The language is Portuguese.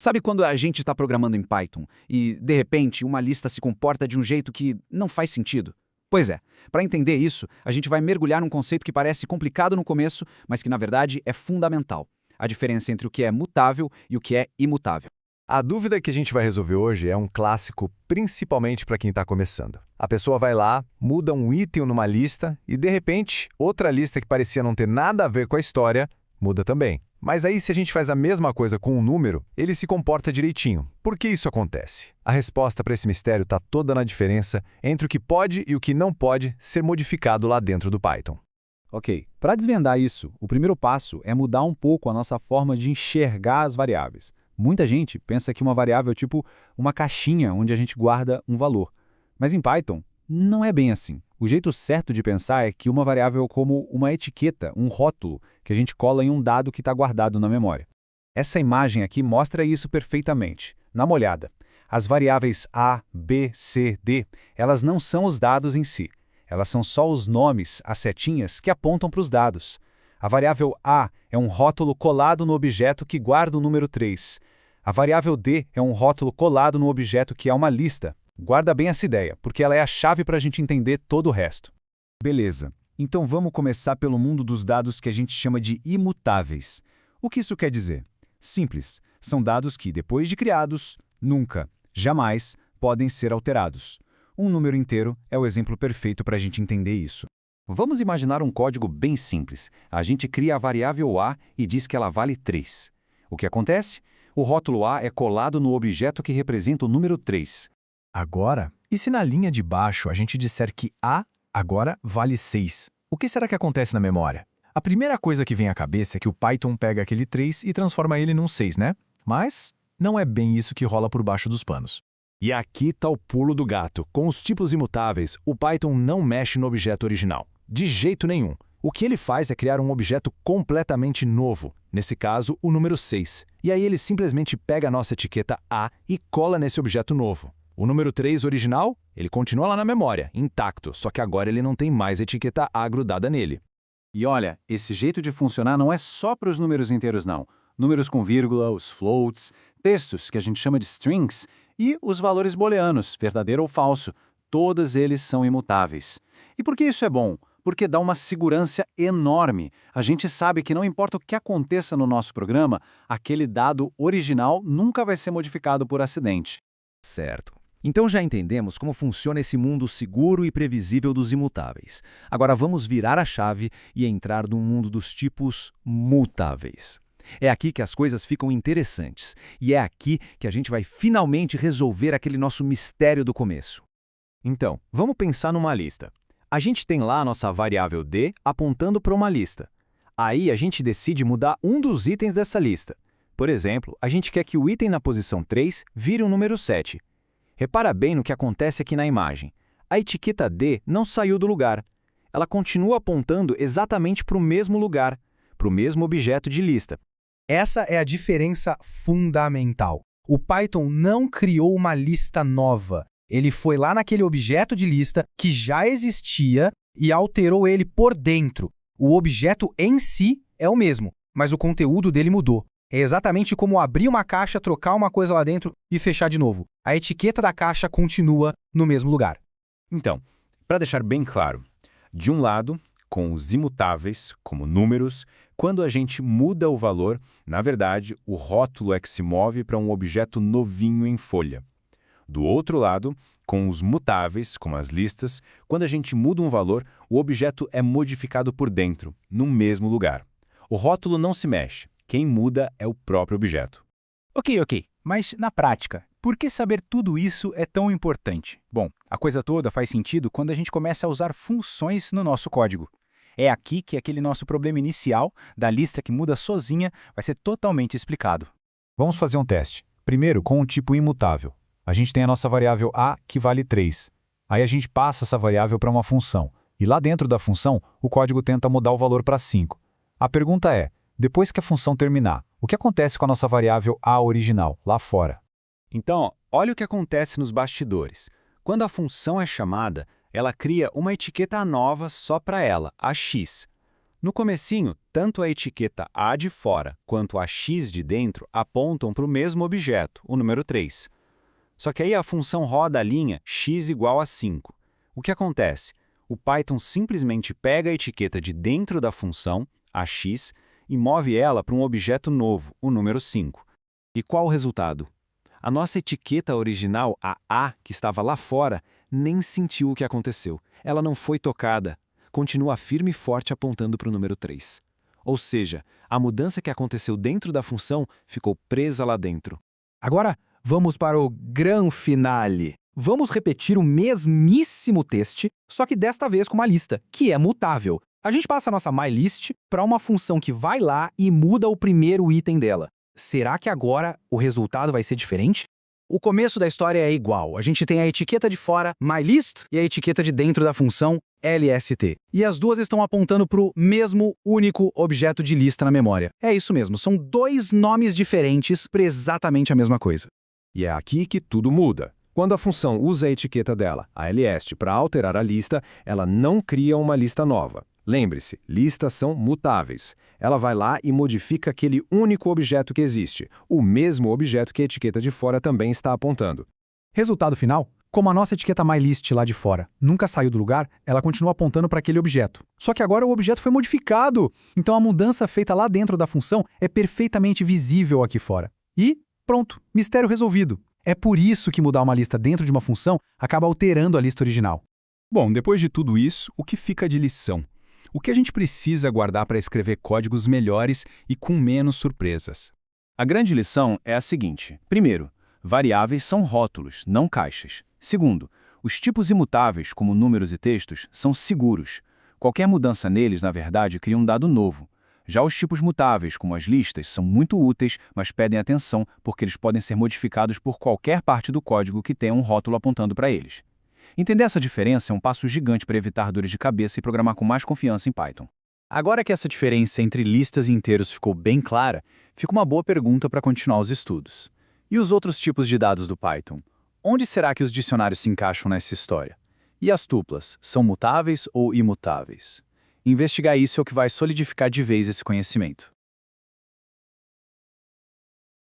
Sabe quando a gente está programando em Python e, de repente, uma lista se comporta de um jeito que não faz sentido? Pois é, para entender isso, a gente vai mergulhar num conceito que parece complicado no começo, mas que na verdade é fundamental: a diferença entre o que é mutável e o que é imutável. A dúvida que a gente vai resolver hoje é um clássico, principalmente para quem está começando. A pessoa vai lá, muda um item numa lista e, de repente, outra lista que parecia não ter nada a ver com a história, muda também. Mas aí, se a gente faz a mesma coisa com um número, ele se comporta direitinho. Por que isso acontece? A resposta para esse mistério está toda na diferença entre o que pode e o que não pode ser modificado lá dentro do Python. Ok, para desvendar isso, o primeiro passo é mudar um pouco a nossa forma de enxergar as variáveis. Muita gente pensa que uma variável é tipo uma caixinha onde a gente guarda um valor. Mas em Python, não é bem assim. O jeito certo de pensar é que uma variável é como uma etiqueta, um rótulo, que a gente cola em um dado que está guardado na memória. Essa imagem aqui mostra isso perfeitamente. Dá uma olhada. As variáveis A, B, C, D, elas não são os dados em si. Elas são só os nomes, as setinhas, que apontam para os dados. A variável A é um rótulo colado no objeto que guarda o número 3. A variável D é um rótulo colado no objeto que é uma lista. Guarda bem essa ideia, porque ela é a chave para a gente entender todo o resto. Beleza, então vamos começar pelo mundo dos dados que a gente chama de imutáveis. O que isso quer dizer? Simples, são dados que, depois de criados, nunca, jamais, podem ser alterados. Um número inteiro é o exemplo perfeito para a gente entender isso. Vamos imaginar um código bem simples. A gente cria a variável A e diz que ela vale 3. O que acontece? O rótulo A é colado no objeto que representa o número 3. Agora, e se na linha de baixo a gente disser que A agora vale 6? O que será que acontece na memória? A primeira coisa que vem à cabeça é que o Python pega aquele 3 e transforma ele num 6, né? Mas não é bem isso que rola por baixo dos panos. E aqui está o pulo do gato. Com os tipos imutáveis, o Python não mexe no objeto original. De jeito nenhum. O que ele faz é criar um objeto completamente novo, nesse caso, o número 6. E aí ele simplesmente pega a nossa etiqueta A e cola nesse objeto novo. O número 3 original, ele continua lá na memória, intacto, só que agora ele não tem mais etiqueta A grudada nele. E olha, esse jeito de funcionar não é só para os números inteiros não. Números com vírgula, os floats, textos que a gente chama de strings e os valores booleanos, verdadeiro ou falso, todos eles são imutáveis. E por que isso é bom? Porque dá uma segurança enorme. A gente sabe que não importa o que aconteça no nosso programa, aquele dado original nunca vai ser modificado por acidente. Certo. Então já entendemos como funciona esse mundo seguro e previsível dos imutáveis. Agora vamos virar a chave e entrar no mundo dos tipos mutáveis. É aqui que as coisas ficam interessantes. E é aqui que a gente vai finalmente resolver aquele nosso mistério do começo. Então, vamos pensar numa lista. A gente tem lá a nossa variável D apontando para uma lista. Aí a gente decide mudar um dos itens dessa lista. Por exemplo, a gente quer que o item na posição 3 vire o número 7. Repara bem no que acontece aqui na imagem. A etiqueta D não saiu do lugar. Ela continua apontando exatamente para o mesmo lugar, para o mesmo objeto de lista. Essa é a diferença fundamental. O Python não criou uma lista nova. Ele foi lá naquele objeto de lista que já existia e alterou ele por dentro. O objeto em si é o mesmo, mas o conteúdo dele mudou. É exatamente como abrir uma caixa, trocar uma coisa lá dentro e fechar de novo. A etiqueta da caixa continua no mesmo lugar. Então, para deixar bem claro, de um lado, com os imutáveis, como números, quando a gente muda o valor, na verdade, o rótulo é que se move para um objeto novinho em folha. Do outro lado, com os mutáveis, como as listas, quando a gente muda um valor, o objeto é modificado por dentro, no mesmo lugar. O rótulo não se mexe, quem muda é o próprio objeto. Ok, mas na prática, por que saber tudo isso é tão importante? Bom, a coisa toda faz sentido quando a gente começa a usar funções no nosso código. É aqui que aquele nosso problema inicial, da lista que muda sozinha, vai ser totalmente explicado. Vamos fazer um teste. Primeiro, com um tipo imutável. A gente tem a nossa variável A, que vale 3. Aí a gente passa essa variável para uma função. E lá dentro da função, o código tenta mudar o valor para 5. A pergunta é, depois que a função terminar, o que acontece com a nossa variável A original, lá fora? Então, olha o que acontece nos bastidores. Quando a função é chamada, ela cria uma etiqueta nova só para ela, a x. No comecinho, tanto a etiqueta A de fora quanto a X de dentro apontam para o mesmo objeto, o número 3. Só que aí a função roda a linha x igual a 5. O que acontece? O Python simplesmente pega a etiqueta de dentro da função, a x, e move ela para um objeto novo, o número 5. E qual o resultado? A nossa etiqueta original, a A, que estava lá fora, nem sentiu o que aconteceu. Ela não foi tocada. Continua firme e forte apontando para o número 3. Ou seja, a mudança que aconteceu dentro da função ficou presa lá dentro. Agora, vamos para o gran finale. Vamos repetir o mesmíssimo teste, só que desta vez com uma lista, que é mutável. A gente passa a nossa mylist para uma função que vai lá e muda o primeiro item dela. Será que agora o resultado vai ser diferente? O começo da história é igual. A gente tem a etiqueta de fora, mylist, e a etiqueta de dentro da função, lst. E as duas estão apontando para o mesmo único objeto de lista na memória. É isso mesmo, são dois nomes diferentes para exatamente a mesma coisa. E é aqui que tudo muda. Quando a função usa a etiqueta dela, a lst, para alterar a lista, ela não cria uma lista nova. Lembre-se, listas são mutáveis. Ela vai lá e modifica aquele único objeto que existe, o mesmo objeto que a etiqueta de fora também está apontando. Resultado final? Como a nossa etiqueta mylist lá de fora nunca saiu do lugar, ela continua apontando para aquele objeto. Só que agora o objeto foi modificado. Então a mudança feita lá dentro da função é perfeitamente visível aqui fora. E pronto, mistério resolvido. É por isso que mudar uma lista dentro de uma função acaba alterando a lista original. Bom, depois de tudo isso, o que fica de lição? O que a gente precisa guardar para escrever códigos melhores e com menos surpresas? A grande lição é a seguinte. Primeiro, variáveis são rótulos, não caixas. Segundo, os tipos imutáveis, como números e textos, são seguros. Qualquer mudança neles, na verdade, cria um dado novo. Já os tipos mutáveis, como as listas, são muito úteis, mas pedem atenção porque eles podem ser modificados por qualquer parte do código que tenha um rótulo apontando para eles. Entender essa diferença é um passo gigante para evitar dores de cabeça e programar com mais confiança em Python. Agora que essa diferença entre listas e inteiros ficou bem clara, fica uma boa pergunta para continuar os estudos. E os outros tipos de dados do Python? Onde será que os dicionários se encaixam nessa história? E as tuplas, são mutáveis ou imutáveis? Investigar isso é o que vai solidificar de vez esse conhecimento.